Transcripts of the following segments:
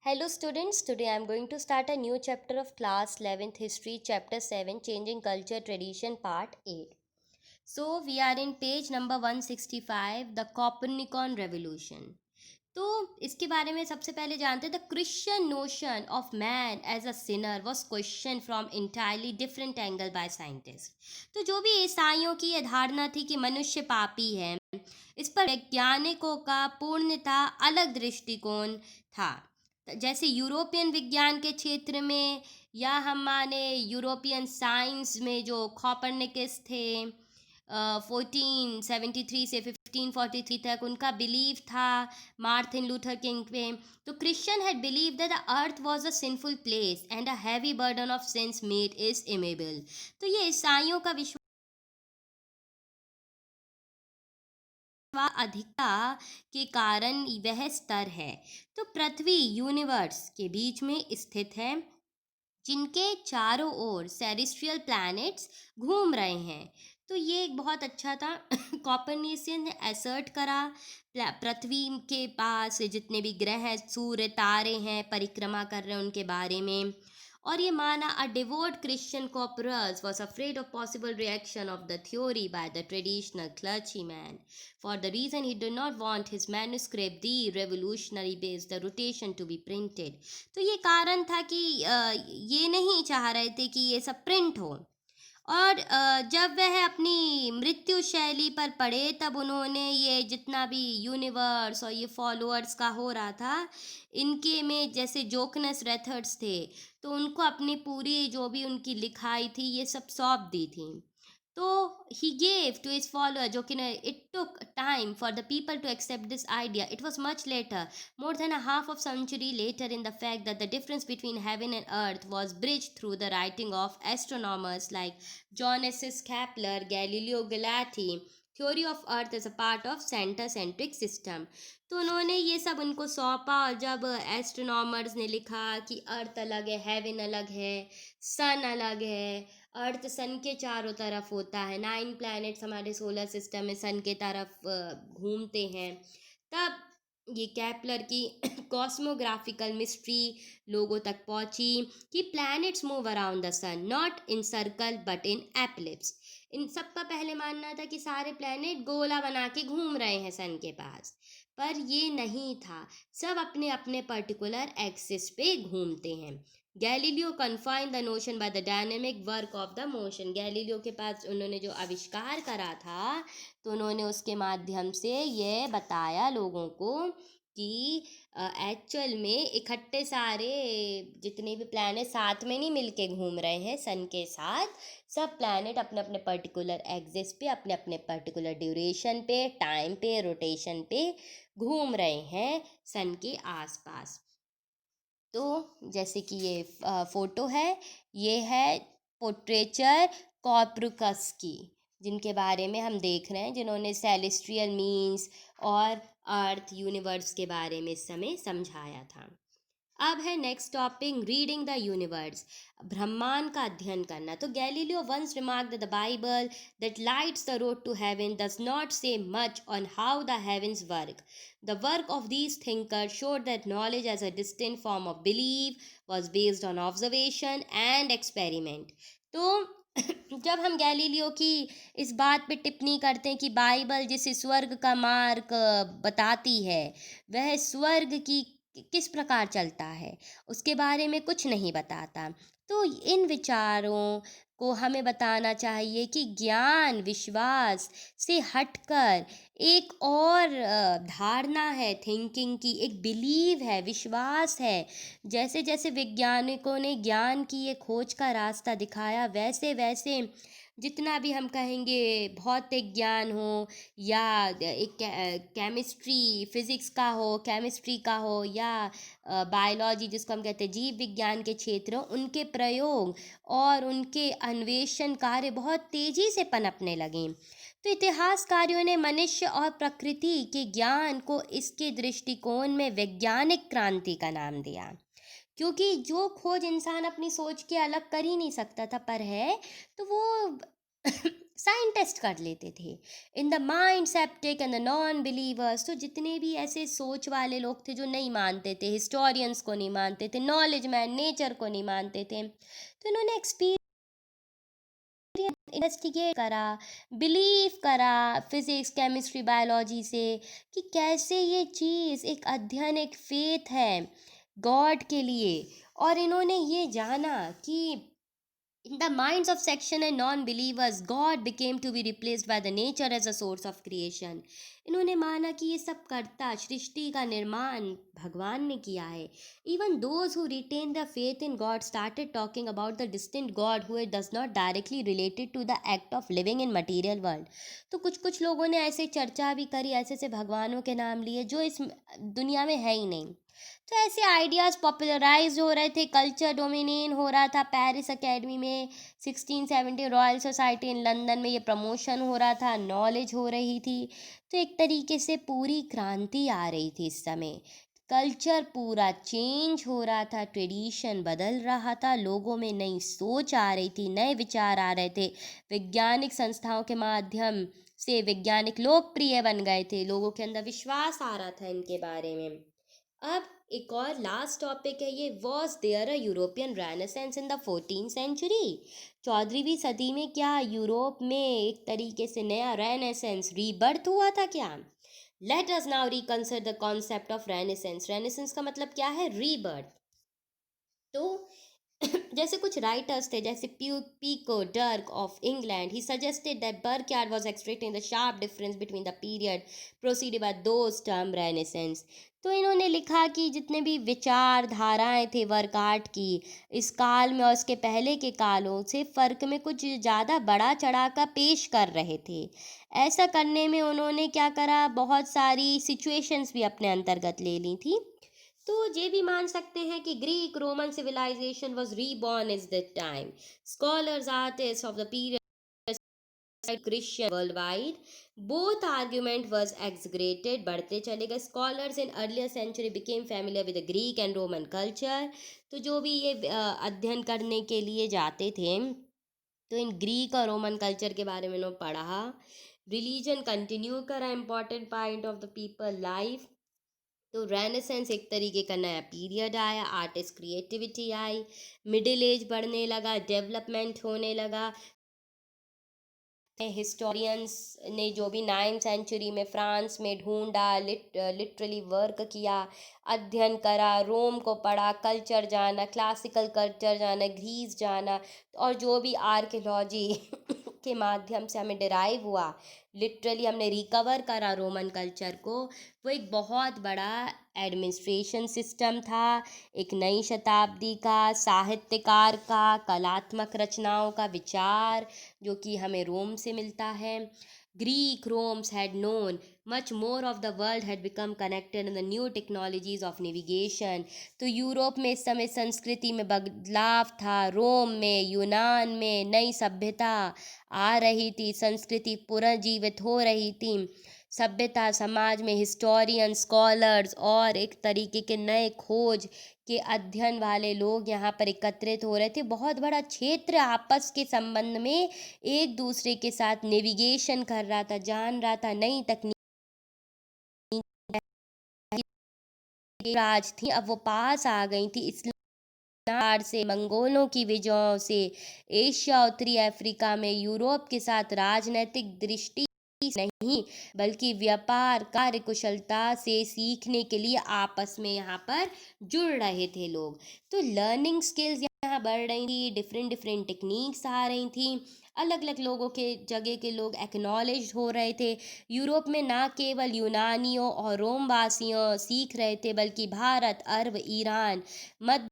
Hello students, today I am going to start a new chapter of class 11th history chapter 7 changing culture tradition part 8. So we are in page number 165 the Copernican revolution. तो इसके बारे में सबसे पहले जानते हैं the Christian notion of man as a sinner was question from entirely different angle by scientist. तो जो भी ईसाइयों की यह धारणा थी कि मनुष्य पापी है, इस पर वैज्ञानिकों का पूर्णतः अलग दृष्टिकोण था। जैसे यूरोपियन विज्ञान के क्षेत्र में या हम माने यूरोपियन साइंस में जो कॉपरनिकस थे 1473 से 1543 तक उनका बिलीव था मार्टिन लूथर किंग पे। तो Christian had believe that the earth was a sinful place and a heavy burden of sins made is immovable. तो ये ईसाइयों का विश्वास अधिकता के कारण वह स्तर है। तो पृथ्वी यूनिवर्स के बीच में स्थित है जिनके चारों ओर सेरेस्ट्रियल प्लैनेट्स घूम रहे हैं। तो ये एक बहुत अच्छा था कॉपरनिशियन ने असर्ट करा पृथ्वी के पास जितने भी ग्रह सूर्य तारे हैं परिक्रमा कर रहे हैं उनके बारे में। और ये माना a devout Christian Copernicus was afraid of possible reaction of the theory by the traditional clergyman for the reason he did not want his manuscript the revolutionary based the rotation to be printed। तो ये कारण था कि ये नहीं चाह रहे थे कि ये सब प्रिंट हो। और जब वह अपनी मृत्यु शैली पर पड़े तब उन्होंने ये जितना भी यूनिवर्स और ये फॉलोअर्स का हो रहा था इनके में जैसे जोकनस रेथर्ड्स थे तो उनको अपनी पूरी जो भी उनकी लिखाई थी ये सब सौंप दी थी। तो he gave to his follower जो कि it took time for the people to accept this idea. It was much later, more than a half of century later, in the fact that the difference between heaven and earth was bridged through the writing of astronomers like Johannes Kepler, Galileo Galilei, theory of earth as a part of center centric system। तो उन्होंने ये सब उनको सौंपा और जब astronomers ने लिखा कि अर्थ अलग है हेवन अलग है सन अलग है, अर्थ सन के चारों तरफ होता है, 9 प्लैनेट्स हमारे सोलर सिस्टम में सन के तरफ घूमते हैं, तब ये कैपलर की कॉस्मोग्राफिकल मिस्ट्री लोगों तक पहुंची कि planets move around the sun not in circle but in ellipse. इन सब का पहले मानना था कि सारे प्लैनेट गोला बना के घूम रहे हैं सन के पास, पर ये नहीं था, सब अपने अपने पर्टिकुलर एक्सिस पे घूमते हैं। Galileo confine the notion by the dynamic work of the motion. Galileo के पास उन्होंने जो आविष्कार करा था तो उन्होंने उसके माध्यम से ये बताया लोगों को कि एक्चुअल में इकट्ठे सारे जितने भी प्लैनेट साथ में नहीं मिलके घूम रहे हैं सन के साथ, सब प्लैनेट अपने अपने पर्टिकुलर एक्सिस पे अपने अपने पर्टिकुलर ड्यूरेशन पे टाइम पे रोटेशन पे घूम रहे हैं सन के आसपास। तो जैसे कि ये फोटो है, ये है पोर्ट्रेचर कॉपरकस की जिनके बारे में हम देख रहे हैं, जिन्होंने सेलेस्ट्रियल मीन्स और अर्थ यूनिवर्स के बारे में इस समय समझाया था। अब है next topic reading the universe, ब्रह्मांड का अध्ययन करना। तो Galileo once remarked the Bible that lights the road to heaven does not say much on how the heavens work. The work of these thinkers showed that knowledge as a distinct form of believe was based on observation and experiment. तो जब हम Galileo की इस बात पे टिप्पणी करते हैं कि बाइबल जिस स्वर्ग का मार्ग बताती है वह स्वर्ग की किस प्रकार चलता है उसके बारे में कुछ नहीं बताता। तो इन विचारों को हमें बताना चाहिए कि ज्ञान विश्वास से हटकर एक और धारणा है, थिंकिंग की एक बिलीव है, विश्वास है। जैसे जैसे वैज्ञानिकों ने ज्ञान की ये खोज का रास्ता दिखाया वैसे वैसे जितना भी हम कहेंगे भौतिक ज्ञान हो या एक केमिस्ट्री फिज़िक्स का हो केमिस्ट्री का हो या बायोलॉजी जिसको हम कहते हैं जीव विज्ञान के क्षेत्र उनके प्रयोग और उनके अन्वेषण कार्य बहुत तेज़ी से पनपने लगे। तो इतिहासकारों ने मनुष्य और प्रकृति के ज्ञान को इसके दृष्टिकोण में वैज्ञानिक क्रांति का नाम दिया, क्योंकि जो खोज इंसान अपनी सोच के अलग कर ही नहीं सकता था पर है तो वो साइंटिस्ट कर लेते थे। In the mind septic and the non believers, तो जितने भी ऐसे सोच वाले लोग थे जो नहीं मानते थे, हिस्टोरियंस को नहीं मानते थे, नॉलेज मैन नेचर को नहीं मानते थे, तो इन्होंने एक्सपीरियंस इन्वेस्टिगेट करा, बिलीव करा फिजिक्स केमिस्ट्री बायोलॉजी से कि कैसे ये चीज़ एक अध्ययन, एक फेथ है गॉड के लिए। और इन्होंने ये जाना कि in the minds of section and non-believers, God became to be replaced by the nature as a source of creation. इन्होंने माना कि ये सब कर्ता, सृष्टि का निर्माण भगवान ने किया है। Even those who retain their faith in God started talking about the distinct God who does not directly related to the act of living in material world. तो कुछ कुछ लोगों ने ऐसे चर्चा भी करी, ऐसे ऐसे भगवानों के नाम लिए जो इस दुनिया में है ही नहीं। तो ऐसे आइडियाज़ पॉपुलराइज हो रहे थे, कल्चर डोमिनेन हो रहा था। पेरिस एकेडमी में 1670, रॉयल सोसाइटी इन लंदन में ये प्रमोशन हो रहा था, नॉलेज हो रही थी। तो एक तरीके से पूरी क्रांति आ रही थी इस समय। कल्चर पूरा चेंज हो रहा था, ट्रेडिशन बदल रहा था, लोगों में नई सोच आ रही थी, नए विचार आ रहे थे। वैज्ञानिक संस्थाओं के माध्यम से वैज्ञानिक लोकप्रिय बन गए थे, लोगों के अंदर विश्वास आ रहा था इनके बारे में। अब एक और लास्ट टॉपिक है, ये was there a European renaissance in the 14th century. 14वीं सदी में क्या यूरोप में एक तरीके से नया रेनेसेंस, रीबर्थ हुआ था क्या? Let us now reconsider the concept of renaissance. Renaissance का मतलब क्या है? रीबर्थ। तो जैसे कुछ राइटर्स थे, जैसे Pico Dirk of England, he suggested that Burckhardt was extracting the sharp difference between the period proceeded by those term renaissance. तो इन्होंने लिखा कि जितने भी विचार धाराएं थे वर्क आर्ट की, इस काल में और इसके पहले के कालों से फ़र्क में कुछ ज़्यादा बड़ा चढ़ा कर पेश कर रहे थे। ऐसा करने में उन्होंने क्या करा, बहुत सारी सिचुएशंस भी अपने अंतर्गत ले ली थी। तो ये भी मान सकते हैं कि Greek Roman civilisation was reborn is the time. Scholars artist of the period Christian worldwide, both argument was exaggerated, बढ़ते चले गए। Scholars in earlier century became familiar with the Greek and Roman culture, तो जो भी ये अध्ययन करने के लिए जाते थे, तो इन ग्रीक और रोमन कल्चर के बारे में उन्होंने पढ़ा। रिलीजन कंटिन्यू करा, important part of the people life. तो रेनेसेंस एक तरीके का नया पीरियड आया, आर्टिस्ट क्रिएटिविटी आई, मिडिल एज बढ़ने लगा, डेवलपमेंट होने लगा। हिस्टोरियंस ने जो भी 9th सेंचुरी में फ्रांस में ढूंढा, लिटरली वर्क किया, अध्ययन करा, रोम को पढ़ा, कल्चर जाना, क्लासिकल कल्चर जाना, ग्रीस जाना, और जो भी आर्कियोलॉजी के माध्यम से हमें डिराइव हुआ, लिटरली हमने रिकवर करा रोमन कल्चर को, वो एक बहुत बड़ा एडमिनिस्ट्रेशन सिस्टम था। एक नई शताब्दी का साहित्यकार का कलात्मक रचनाओं का विचार जो कि हमें रोम से मिलता है। Greek roams had known much more of the world, had become connected in the new technologies of navigation. तो यूरोप में इस समय संस्कृति में बदलाव था, रोम में, यूनान में नई सभ्यता आ रही थी, संस्कृति पुनर्जीवित हो रही थी। सभ्यता समाज में हिस्टोरियन, स्कॉलर्स और एक तरीके के नए खोज के अध्ययन वाले लोग यहाँ पर एकत्रित हो रहे थे। बहुत बड़ा क्षेत्र आपस के संबंध में एक दूसरे के साथ नेविगेशन कर रहा था, जान रहा था, नई तकनीक राज थी, अब वो पास आ गई थी। इस्लाम से, मंगोलों की विजयों से, एशिया, उत्तरी अफ्रीका में यूरोप के साथ राजनैतिक दृष्टि नहीं बल्कि व्यापार कार्यकुशलता से सीखने के लिए आपस में यहाँ पर जुड़ रहे थे लोग। तो लर्निंग स्किल्स यहाँ बढ़ रही थी, डिफरेंट डिफरेंट टेक्निक्स आ रही थी, अलग अलग लोगों के जगह के लोग एक्नॉलेज हो रहे थे। यूरोप में ना केवल यूनानियों और रोमवासियों सीख रहे थे, बल्कि भारत, अरब, ईरान, मध्य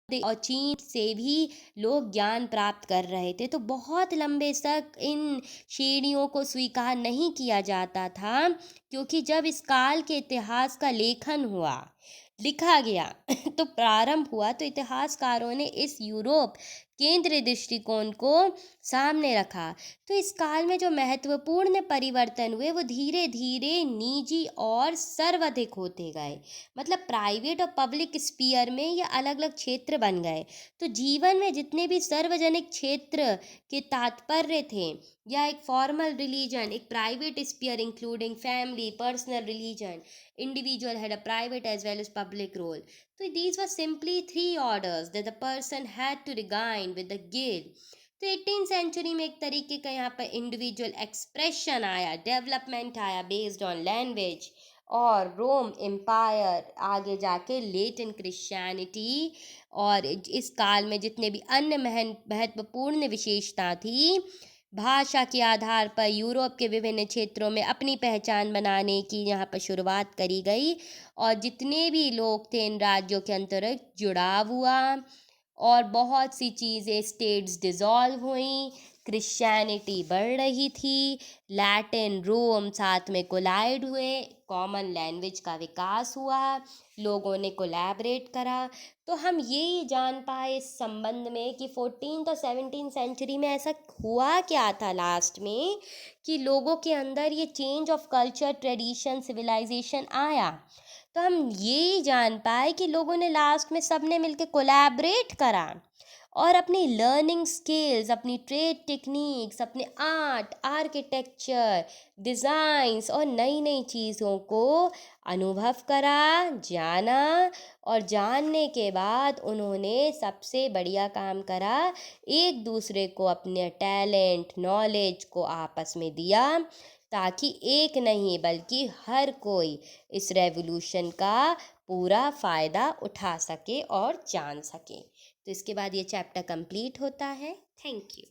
और चीन से भी लोग ज्ञान प्राप्त कर रहे थे। तो बहुत लंबे तक इन श्रेणियों को स्वीकार नहीं किया जाता था, क्योंकि जब इस काल के इतिहास का लेखन हुआ, लिखा गया तो प्रारंभ हुआ, तो इतिहासकारों ने इस यूरोप केंद्रीय दृष्टिकोण को सामने रखा। तो इस काल में जो महत्वपूर्ण परिवर्तन हुए वो धीरे धीरे निजी और सर्वाधिक होते गए। मतलब प्राइवेट और पब्लिक स्पीयर में ये अलग अलग क्षेत्र बन गए। तो जीवन में जितने भी सार्वजनिक क्षेत्र के तात्पर्य थे, या एक फॉर्मल रिलीजन, एक private sphere including family, personal religion, individual had a private as well as public role. So these were simply three orders that the person had to regain with the guild. तो 18th century में एक तरीके का यहाँ पर individual expression आया, development आया based on language, और रोम एम्पायर, आगे जाके लेटिन क्रिश्चियनिटी, और इस काल में जितने भी अन्य महत्वपूर्ण विशेषता थी, भाषा के आधार पर यूरोप के विभिन्न क्षेत्रों में अपनी पहचान बनाने की यहाँ पर शुरुआत करी गई, और जितने भी लोग थे इन राज्यों के अंतर्गत जुड़ाव हुआ, और बहुत सी चीज़ें, स्टेट्स डिज़ोल्व हुई, क्रिश्चियनिटी बढ़ रही थी, लैटिन रोम साथ में कोलाइड हुए, कॉमन लैंग्वेज का विकास हुआ, लोगों ने कोलैबोरेट करा। तो हम ये जान पाए इस संबंध में कि 14th और 17th सेंचुरी में ऐसा हुआ क्या था लास्ट में, कि लोगों के अंदर ये change of culture, tradition, civilisation आया। तो हम ये जान पाए कि लोगों ने लास्ट में सब ने मिलकर कोलैबोरेट करा, और अपनी लर्निंग स्किल्स, अपनी ट्रेड टेक्निक्स, अपने आर्ट, आर्किटेक्चर, डिज़ाइंस और नई नई चीज़ों को अनुभव करा, जाना, और जानने के बाद उन्होंने सबसे बढ़िया काम करा, एक दूसरे को अपने टैलेंट, नॉलेज को आपस में दिया, ताकि एक नहीं बल्कि हर कोई इस रेवोल्यूशन का पूरा फ़ायदा उठा सके और जान सके। तो इसके बाद ये चैप्टर कंप्लीट होता है। Thank you.